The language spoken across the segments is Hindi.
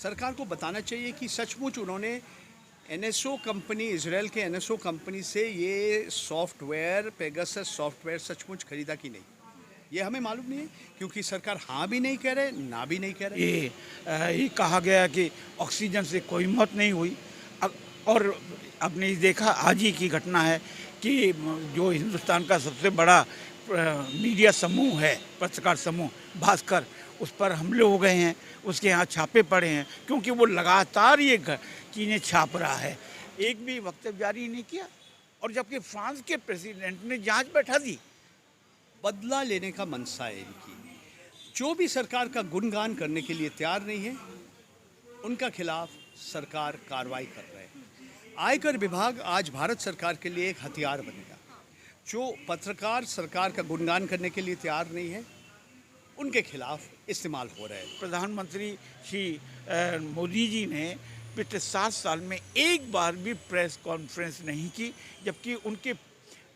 सरकार को बताना चाहिए कि सचमुच उन्होंने एनएसओ कंपनी, इजराइल के एनएसओ कंपनी से ये सॉफ्टवेयर, पेगासस सॉफ्टवेयर सचमुच खरीदा कि नहीं। ये हमें मालूम नहीं है, क्योंकि सरकार हाँ भी नहीं कह रहे, ना भी नहीं कह रहे। ये कहा गया कि ऑक्सीजन से कोई मौत नहीं हुई। और आपने देखा आज ही की घटना है कि जो हिंदुस्तान का सबसे बड़ा मीडिया समूह है, पत्रकार समूह भास्कर, उस पर हमले हो गए हैं, उसके यहाँ छापे पड़े हैं, क्योंकि वो लगातार ये चीज़ें छाप रहा है, एक भी वक्तव्य जारी नहीं किया। और जबकि फ्रांस के प्रेसिडेंट ने जांच बैठा दी। बदला लेने का मनसा है इनकी। जो भी सरकार का गुणगान करने के लिए तैयार नहीं है, उनका खिलाफ सरकार कार्रवाई कर रहे हैं। आयकर विभाग आज भारत सरकार के लिए एक हथियार बनेगा। जो पत्रकार सरकार का गुणगान करने के लिए तैयार नहीं है, उनके खिलाफ इस्तेमाल हो रहे हैं। प्रधानमंत्री श्री मोदी जी ने पिछले 7 साल में एक बार भी प्रेस कॉन्फ्रेंस नहीं की, जबकि उनके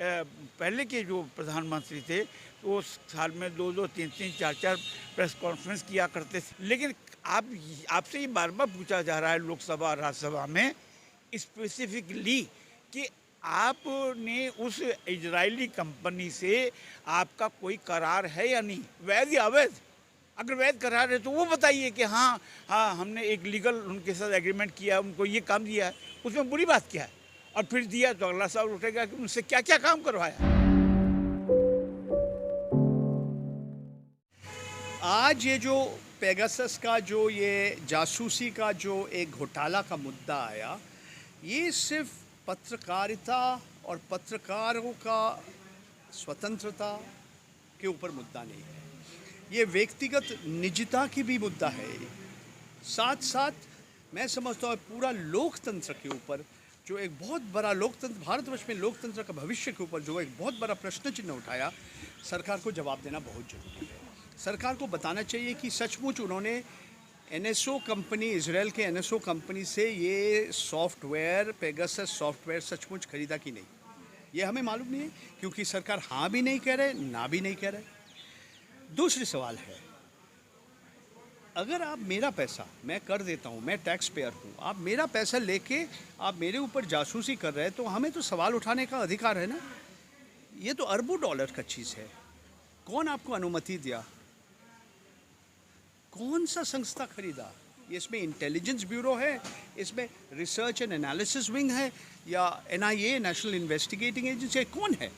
पहले के जो प्रधानमंत्री थे वो साल में 2-2, 3-3, 4-4 प्रेस कॉन्फ्रेंस किया करते थे। लेकिन आपसे ये बार बार पूछा जा रहा है लोकसभा और राज्यसभा में स्पेसिफिकली कि आपने उस इजरायली कंपनी से आपका कोई करार है या नहीं, वैध या अवैध। अगर वैध करार है तो वो बताइए कि हाँ हमने एक लीगल उनके साथ एग्रीमेंट किया, उनको ये काम दिया है, उसमें बुरी बात क्या है। और फिर दिया तो अगला सवाल उठेगा कि उनसे क्या क्या काम करवाया। आज ये जो पेगासस का जो ये जासूसी का जो एक घोटाला का मुद्दा आया, ये सिर्फ पत्रकारिता और पत्रकारों का स्वतंत्रता के ऊपर मुद्दा नहीं है, ये व्यक्तिगत निजता की भी मुद्दा है। साथ साथ मैं समझता हूँ पूरा लोकतंत्र के ऊपर जो एक बहुत बड़ा लोकतंत्र, भारतवर्ष में लोकतंत्र का भविष्य के ऊपर जो एक बहुत बड़ा प्रश्न चिन्ह उठाया, सरकार को जवाब देना बहुत जरूरी है। सरकार को बताना चाहिए कि सचमुच उन्होंने एनएसओ कंपनी, इजराइल के एनएसओ कंपनी से ये सॉफ्टवेयर, पेगासस सॉफ्टवेयर सचमुच खरीदा कि नहीं। ये हमें मालूम नहीं है, क्योंकि सरकार हाँ भी नहीं कह रहे, ना भी नहीं कह रहे। दूसरी सवाल है, अगर आप मेरा पैसा, मैं कर देता हूँ, मैं टैक्स पेयर हूँ, आप मेरा पैसा लेके आप मेरे ऊपर जासूसी कर रहे हैं, तो हमें तो सवाल उठाने का अधिकार है ना। ये तो अरबों डॉलर का चीज़ है। कौन आपको अनुमति दिया? कौन सा संस्था खरीदा? इसमें इंटेलिजेंस ब्यूरो है, इसमें रिसर्च एंड एनालिसिस विंग है, या एनआईए, नेशनल इन्वेस्टिगेटिंग एजेंसी है? कौन है?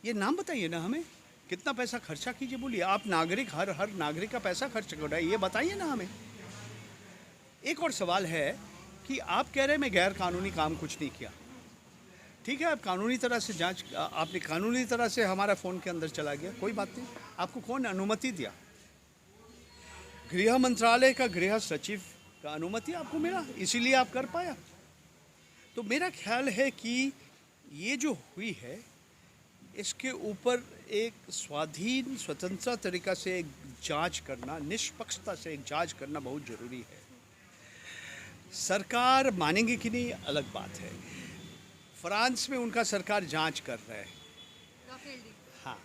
ये नाम बताइए ना हमें। कितना पैसा खर्चा कीजिए, बोलिए। आप नागरिक, हर नागरिक का पैसा खर्च कर रहा है, ये बताइए ना हमें। एक और सवाल है कि आप कह रहे हैं मैं गैर कानूनी काम कुछ नहीं किया। ठीक है, आप कानूनी तरह से जांच, आपने कानूनी तरह से हमारा फ़ोन के अंदर चला गया, कोई बात नहीं। आपको कौन अनुमति दिया? गृह मंत्रालय का गृह सचिव का अनुमति आपको मिला, इसीलिए आप कर पाया। तो मेरा ख्याल है कि ये जो हुई है, इसके ऊपर एक स्वाधीन, स्वतंत्र तरीका से एक जांच करना, निष्पक्षता से एक जांच करना बहुत ज़रूरी है। सरकार मानेंगे कि नहीं अलग बात है। फ्रांस में उनका सरकार जांच कर रहा है। हाँ,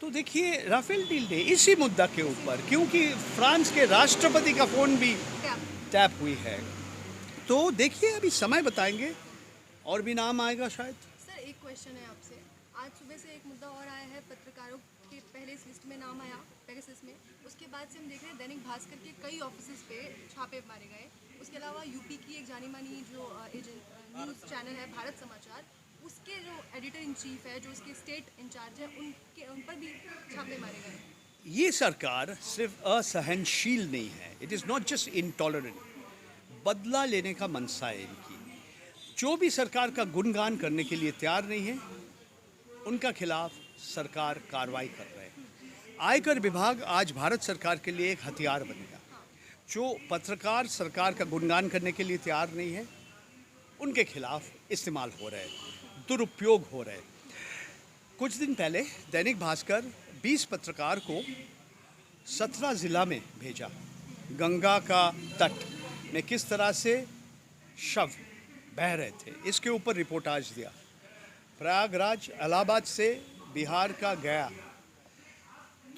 तो देखिए राफेल डील ने इसी मुद्दा के ऊपर, क्योंकि फ्रांस के राष्ट्रपति का फ़ोन भी टैप हुई है, तो देखिए अभी समय बताएंगे और भी नाम आएगा शायद। सर एक क्वेश्चन है आपसे, आज सुबह से एक मुद्दा और आया है, पत्रकारों के पहले इस लिस्ट में नाम आया पेगासस में, उसके बाद से हम देख रहे हैं दैनिक भास्कर के कई ऑफिसेज पे छापे मारे गए। उसके अलावा यूपी की एक जानी मानी जो न्यूज़ चैनल है भारत समाचार, उसके जो एडिटर इन चीफ है, जो उसके स्टेट इंचार्ज है, उन पर भी छापे मारे गए। ये सरकार सिर्फ असहनशील नहीं है, it is not just intolerant, बदला लेने का मनसा है इनकी। जो भी सरकार का गुणगान करने के लिए तैयार नहीं है, उनका खिलाफ सरकार कार्रवाई कर रहे हैं। आयकर विभाग आज भारत सरकार के लिए एक हथियार बनेगा। जो पत्रकार सरकार का गुणगान करने के लिए तैयार नहीं है, उनके खिलाफ इस्तेमाल हो रहे हैं, दुरुपयोग हो रहे हैं। कुछ दिन पहले दैनिक भास्कर 20 पत्रकार को 17 ज़िला में भेजा। गंगा का तट में किस तरह से शव बह रहे थे, इसके ऊपर रिपोर्टाज दिया। प्रयागराज, इलाहाबाद से बिहार का गया,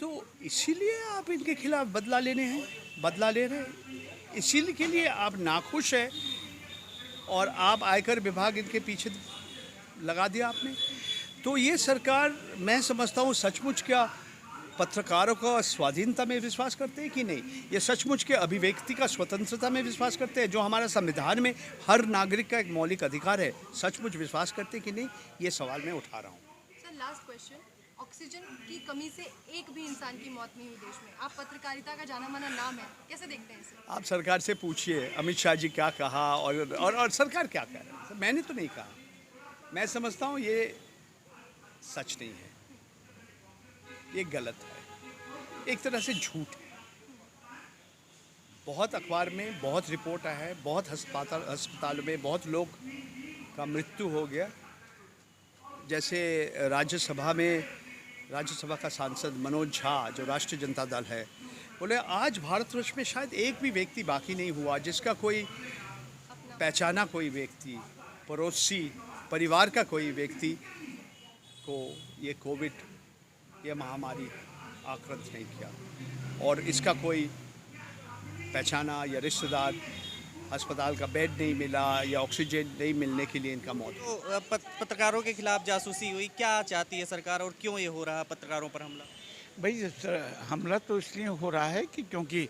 तो इसीलिए आप इनके खिलाफ बदला लेने हैं। बदला ले रहे हैं। इसीलिए के लिए आप नाखुश है और आप आयकर विभाग इनके पीछे लगा दिया आपने। तो ये सरकार, मैं समझता हूँ, सचमुच क्या पत्रकारों का स्वाधीनता में विश्वास करते हैं कि नहीं? ये सचमुच के अभिव्यक्ति का स्वतंत्रता में विश्वास करते हैं, जो हमारा संविधान में हर नागरिक का एक मौलिक अधिकार है? सचमुच विश्वास करते हैं कि नहीं? ये सवाल मैं उठा रहा हूँ। सर लास्ट क्वेश्चन, ऑक्सीजन की कमी से एक भी इंसान की मौत नहीं हुई देश में। आप पत्रकारिता का जाना माना नाम है, कैसे देखते हैं इसे? आप सरकार से पूछिए अमित शाह जी क्या कहा और सरकार क्या कह रहा है। मैंने तो नहीं कहा। मैं समझता हूँ ये सच नहीं है, ये गलत है, एक तरह से झूठ है। बहुत अखबार में बहुत रिपोर्ट आया है, बहुत अस्पतालों में बहुत लोग का मृत्यु हो गया। जैसे राज्यसभा का सांसद मनोज झा, जो राष्ट्रीय जनता दल है, बोले आज भारतवर्ष में शायद एक भी व्यक्ति बाकी नहीं हुआ जिसका कोई पहचाना कोई व्यक्ति, पड़ोसी परिवार का कोई व्यक्ति को ये कोविड, ये महामारी आक्रांत नहीं किया, और इसका कोई पहचाना या रिश्तेदार अस्पताल का बेड नहीं मिला या ऑक्सीजन नहीं मिलने के लिए इनका मौत। तो पत्रकारों के खिलाफ जासूसी हुई, क्या चाहती है सरकार और क्यों ये हो रहा है पत्रकारों पर हमला? भाई हमला तो इसलिए हो रहा है कि क्योंकि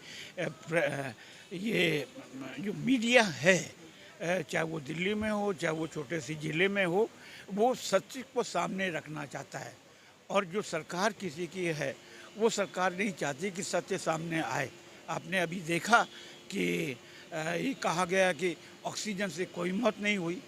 ये जो मीडिया है, चाहे वो दिल्ली में हो चाहे वो छोटे से ज़िले में हो, वो सच को सामने रखना चाहता है। और जो सरकार किसी की है, वो सरकार नहीं चाहती कि सत्य सामने आए। आपने अभी देखा कि ये कहा गया कि ऑक्सीजन से कोई मौत नहीं हुई,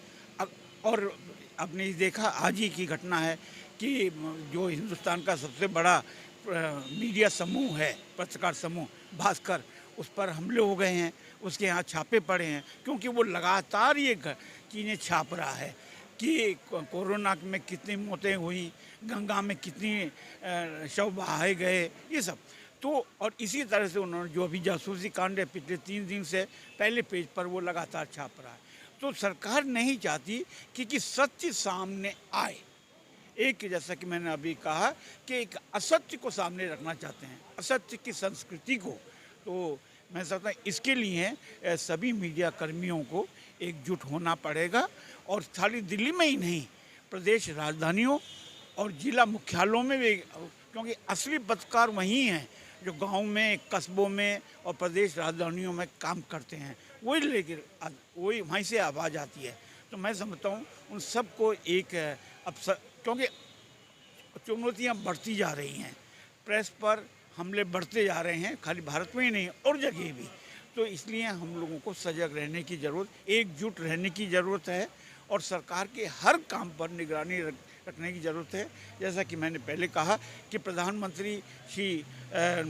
और आपने ये देखा आज ही की घटना है कि जो हिंदुस्तान का सबसे बड़ा मीडिया समूह है, पत्रकार समूह भास्कर, उस पर हमले हो गए हैं, उसके यहाँ छापे पड़े हैं, क्योंकि वो लगातार ये चीज़ें छाप रहा है कि कोरोना में कितनी मौतें हुई, गंगा में कितनी शव बहाए गए, ये सब। तो और इसी तरह से उन्होंने जो अभी जासूसी कांड है पिछले 3 दिन से पहले पेज पर वो लगातार छाप रहा है। तो सरकार नहीं चाहती कि सत्य सामने आए। एक जैसा कि मैंने अभी कहा कि एक असत्य को सामने रखना चाहते हैं, असत्य की संस्कृति को। तो मैं समझता हूँ इसके लिए सभी मीडिया कर्मियों को एकजुट होना पड़ेगा, और खाली दिल्ली में ही नहीं, प्रदेश राजधानियों और जिला मुख्यालयों में भी, क्योंकि असली पत्रकार वहीं हैं जो गांव में, कस्बों में और प्रदेश राजधानियों में काम करते हैं, वही लेकर वही वहीं से आवाज़ आती है। तो मैं समझता हूँ उन सबको एक अवसर, क्योंकि चुनौतियाँ बढ़ती जा रही हैं, प्रेस पर हमले बढ़ते जा रहे हैं, खाली भारत में ही नहीं और जगह भी। तो इसलिए हम लोगों को सजग रहने की ज़रूरत, एकजुट रहने की ज़रूरत है, और सरकार के हर काम पर निगरानी रखने की ज़रूरत है। जैसा कि मैंने पहले कहा कि प्रधानमंत्री श्री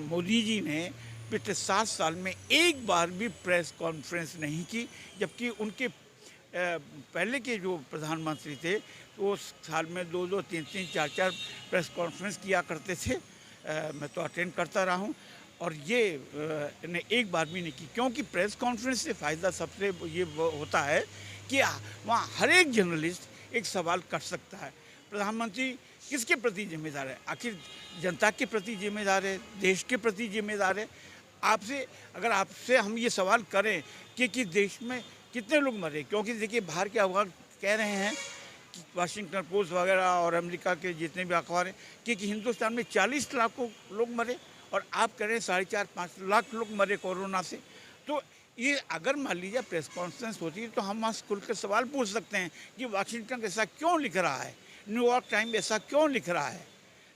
मोदी जी ने पिछले 7 साल में एक बार भी प्रेस कॉन्फ्रेंस नहीं की, जबकि उनके पहले के जो प्रधानमंत्री थे वो साल में 2-2, 3-3, 4-4 प्रेस कॉन्फ्रेंस किया करते थे। मैं तो अटेंड करता रहा हूँ, और ये ने एक बार भी नहीं की, क्योंकि प्रेस कॉन्फ्रेंस से फ़ायदा सबसे ये होता है कि वहाँ हर एक जर्नलिस्ट एक सवाल कर सकता है। प्रधानमंत्री किसके प्रति जिम्मेदार है? आखिर जनता के प्रति जिम्मेदार है, देश के प्रति जिम्मेदार है। अगर आपसे हम ये सवाल करें कि देश में कितने लोग मरे, क्योंकि देखिए बाहर के अखबार कह रहे हैं कि वाशिंगटन पोस्ट वगैरह और अमेरिका के जितने भी अखबार हैं कि हिंदुस्तान में 40 लाख लोग मरे, और आप कह रहे हैं 4.5-5 लाख लोग मरे कोरोना से। तो ये अगर मान लीजिए प्रेस कॉन्फ्रेंस होती है तो हम वहाँ खुल कर सवाल पूछ सकते हैं कि वाशिंगटन ऐसा क्यों लिख रहा है, न्यूयॉर्क टाइम ऐसा क्यों लिख रहा है।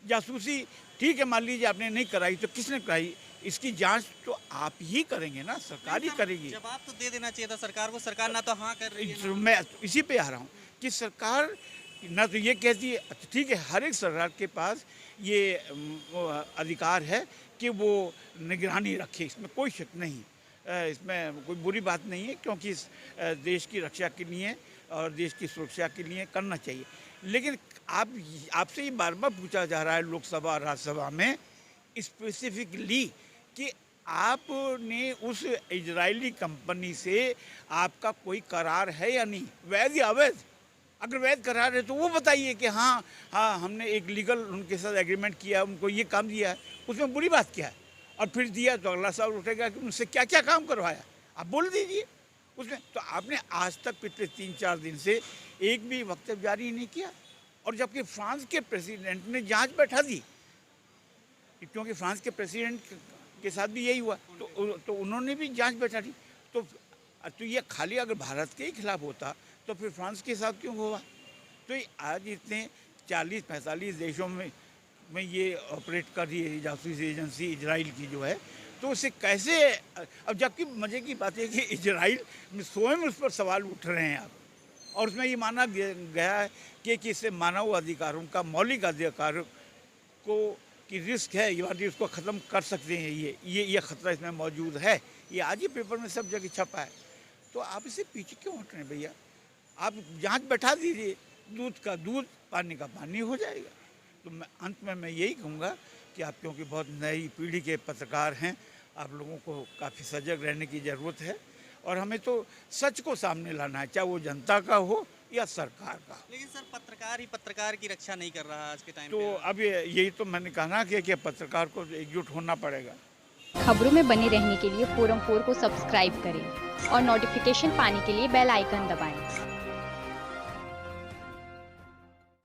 जासूसी ठीक है, मान लीजिए आपने नहीं कराई तो किसने कराई, इसकी जांच तो आप ही करेंगे ना, सरकार ही करेगी। जवाब तो दे देना चाहिए था सरकार को, सरकार ना तो हाँ कर रही है। मैं इसी पे आ रहा हूँ कि सरकार ना तो ये कहती है, ठीक है, हर एक सरकार के पास ये अधिकार है कि वो निगरानी रखे, इसमें कोई शक नहीं, इसमें कोई बुरी बात नहीं है, क्योंकि इस देश की रक्षा के लिए और देश की सुरक्षा के लिए करना चाहिए। लेकिन आपसे ये बार बार पूछा जा रहा है लोकसभा और राज्यसभा में स्पेसिफिकली कि आपने उस इजरायली कंपनी से आपका कोई करार है या नहीं, वैध या अवैध। अगर वैध करार है तो वो बताइए कि हाँ हमने एक लीगल उनके साथ एग्रीमेंट किया, उनको ये काम दिया है, उसमें बुरी बात क्या है। और फिर दिया तो अगला सवाल उठेगा कि उनसे क्या क्या काम करवाया, आप बोल दीजिए उसमें। तो आपने आज तक पिछले 3-4 दिन से एक भी वक्तव्य जारी नहीं किया। और जबकि फ्रांस के प्रेसिडेंट ने जांच बैठा दी, क्योंकि फ्रांस के प्रेसिडेंट के साथ भी यही हुआ, तो उन्होंने भी जांच बैठा दी। तो ये खाली अगर भारत के ही खिलाफ होता तो फिर फ्रांस के साथ क्यों हुआ? तो आज इतने 40-45 देशों में ये ऑपरेट कर रही है जासूसी एजेंसी इजराइल की जो है, तो उसे कैसे, अब जबकि मज़े की बात है कि इजराइल में स्वयं उस पर सवाल उठ रहे हैं अब, और उसमें ये माना गया है कि इससे मानव अधिकारों का, मौलिक अधिकारों को की रिस्क है, ये उसको ख़त्म कर सकते हैं, ये ख़तरा इसमें मौजूद है। ये आज ही पेपर में सब जगह छपा है। तो आप इसे पीछे क्यों हट रहे हैं भैया? आप जांच बैठा दीजिए, दूध का दूध, पानी का पानी हो जाएगा। तो अंत में मैं यही कहूँगा कि आप क्योंकि बहुत नई पीढ़ी के पत्रकार हैं, आप लोगों को काफ़ी सजग रहने की ज़रूरत है, और हमें तो सच को सामने लाना है, चाहे वो जनता का हो या सरकार का। लेकिन सर, पत्रकार ही पत्रकार की रक्षा नहीं कर रहा आज के टाइम तो पे। अब यही तो मैंने कहा ना कि पत्रकार को एकजुट होना पड़ेगा। खबरों में बने रहने के लिए फोरम 4 को सब्सक्राइब करें और नोटिफिकेशन पाने के लिए बेल आइकन दबाएं।